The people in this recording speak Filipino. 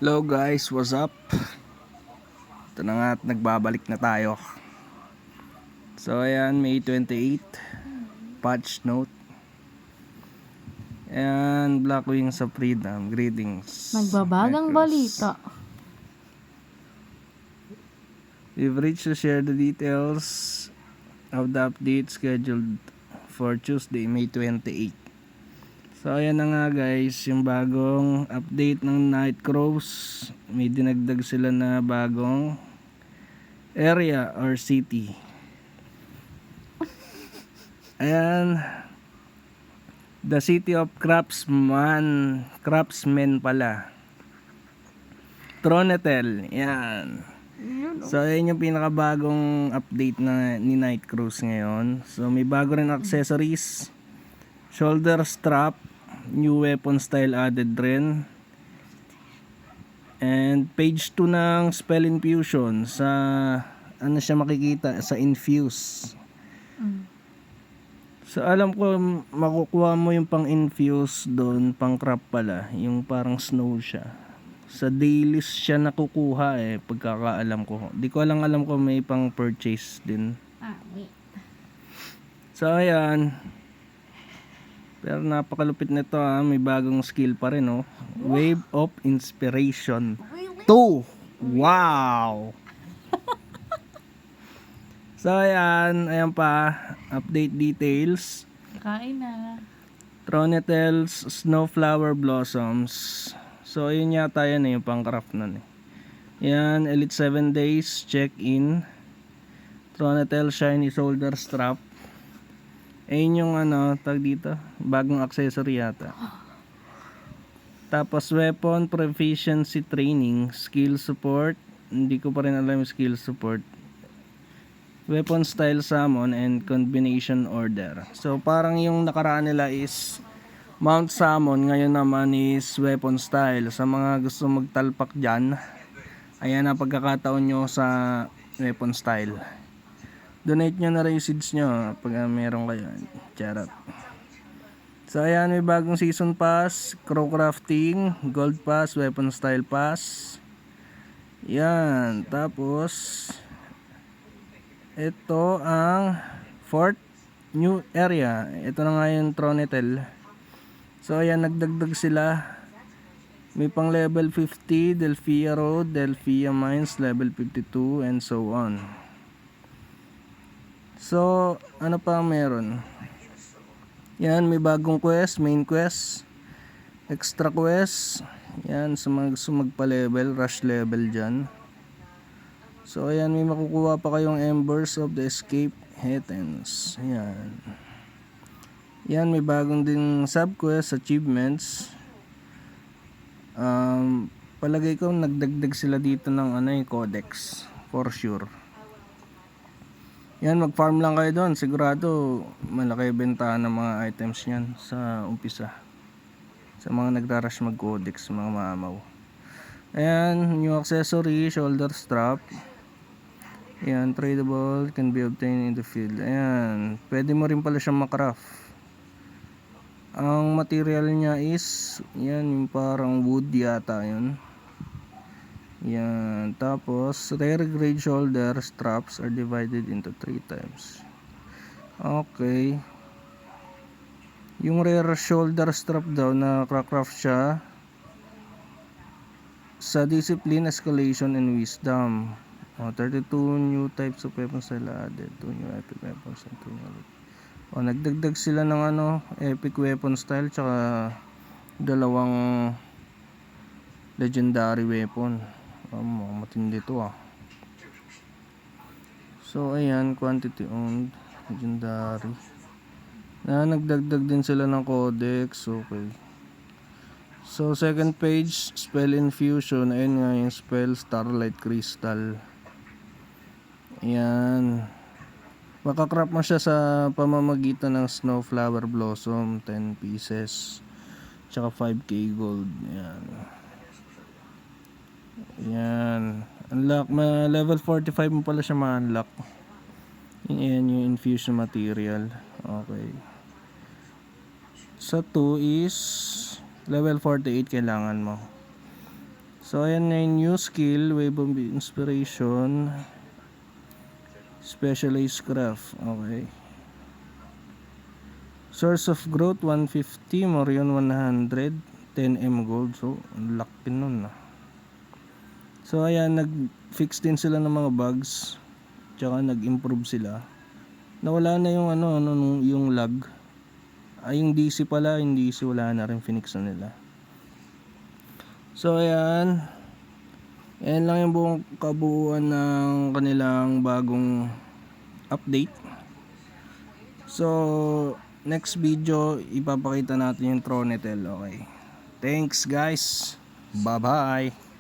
Hello guys, what's up? Ito na nga at nagbabalik na tayo. So ayan, May 28, patch note. And Blackwing sa Freedom, greetings. Nagbabagang balita. We've reached to share the details of the update scheduled for Tuesday, May 28. So ayan na nga guys, yung bagong update ng Nightcrows. May dinagdag sila na bagong area or city. Ayan, the city of craftsmen pala, Tronetel. Yan. So ayan yung pinakabagong update na ni Nightcrows ngayon. So may bago rin accessories, shoulder strap, new weapon style added rin, and page 2 ng spell infusion. Sa ano siya makikita sa infuse. So alam ko makukuha mo yung pang infuse doon, pang craft pala, yung parang snow siya. Sa dailies siya nakukuha pagkakaalam ko. Di ko alam ko may pang purchase din. Wait. So ayan. Pero napakalupit nito may bagong skill pa rin Wave of Inspiration 2. Wow. So ayan pa, update details. Kain na. Tronetel's Snowflower Blossoms. So ayun yata yan yung pang craft nun Yan, Elite 7 days, check in. Tronetel Shiny Shoulder Strap. Ayun yung tag dito, bagong accessory yata. Tapos weapon proficiency training, skill support, hindi ko pa rin alam yung skill support. Weapon style summon and combination order. So parang yung nakaraan nila is mount summon, ngayon naman is weapon style. Sa mga gusto magtalpak dyan, ayan na pagkakataon nyo sa weapon style. Donate nyo na rin yung seeds nyo pag meron kayo. Charot. So ayan, may bagong season pass, crow crafting, gold pass, weapon style pass. Yan. Tapos ito ang fourth new area. Ito na nga yung Tronetel. So ayan, nagdagdag sila. May pang level 50, Delphia Road, Delphia Mines, level 52, and so on. So, ano pa meron? Yan, may bagong quest, main quest, extra quest. Yan, sa mga gusto magpa-level, rush level dyan. So, ayan, may makukuha pa kayong Embers of the Escape Hetens. Yan. Yan, may bagong ding sub-quest, achievements. Palagay ko nagdagdag sila dito ng codex, for sure. Yan, mag-farm lang kayo doon. Sigurado malaki benta ng mga items niyan sa umpisa. Sa mga nagra-rush mag-codex, mga mamaw. Ayan, new accessory, shoulder strap. Ayan, tradable, can be obtained in the field. Ayan, pwede mo rin pala siyang makraft. Ang material niya is, yan, yung parang wood yata yun. Yan, tapos rare grade shoulder straps are divided into 3 times. Okay. Yung rare shoulder strap daw na craft siya sa discipline, escalation, and wisdom. 32 new types of weapons sila added, 2 new epic weapons and 2 new nagdagdag sila ng epic weapon style tsaka dalawang legendary weapon. Matindi to So ayan, quantity owned, legendary. Nagdagdag din sila ng codex. Okay. So second page, spell infusion. Ayun nga yung spell, Starlight Crystal. Ayan, makakrap mo siya sa pamamagitan ng Snowflower Blossom, 10 pieces tsaka 5k gold. Yan, unlock, level 45 mo pala siya ma-unlock. Yan yung infusion material. Okay. Sa 2 is level 48 kailangan mo. So ayan na yung new skill, Wave of Inspiration, Specialized Craft. Okay. Source of Growth 150, Morion 100, 10M gold. So ang laki nun ah. So ayan, nag-fix din sila ng mga bugs. Tsaka nag-improve sila. Nawala na yung yung lag. Ay yung DC pala, yung DC wala na rin, finix na nila. So ayan. Ayan lang yung buong kabuuan ng kanilang bagong update. So next video ipapakita natin yung Tronitel. Okay. Thanks guys. Bye bye.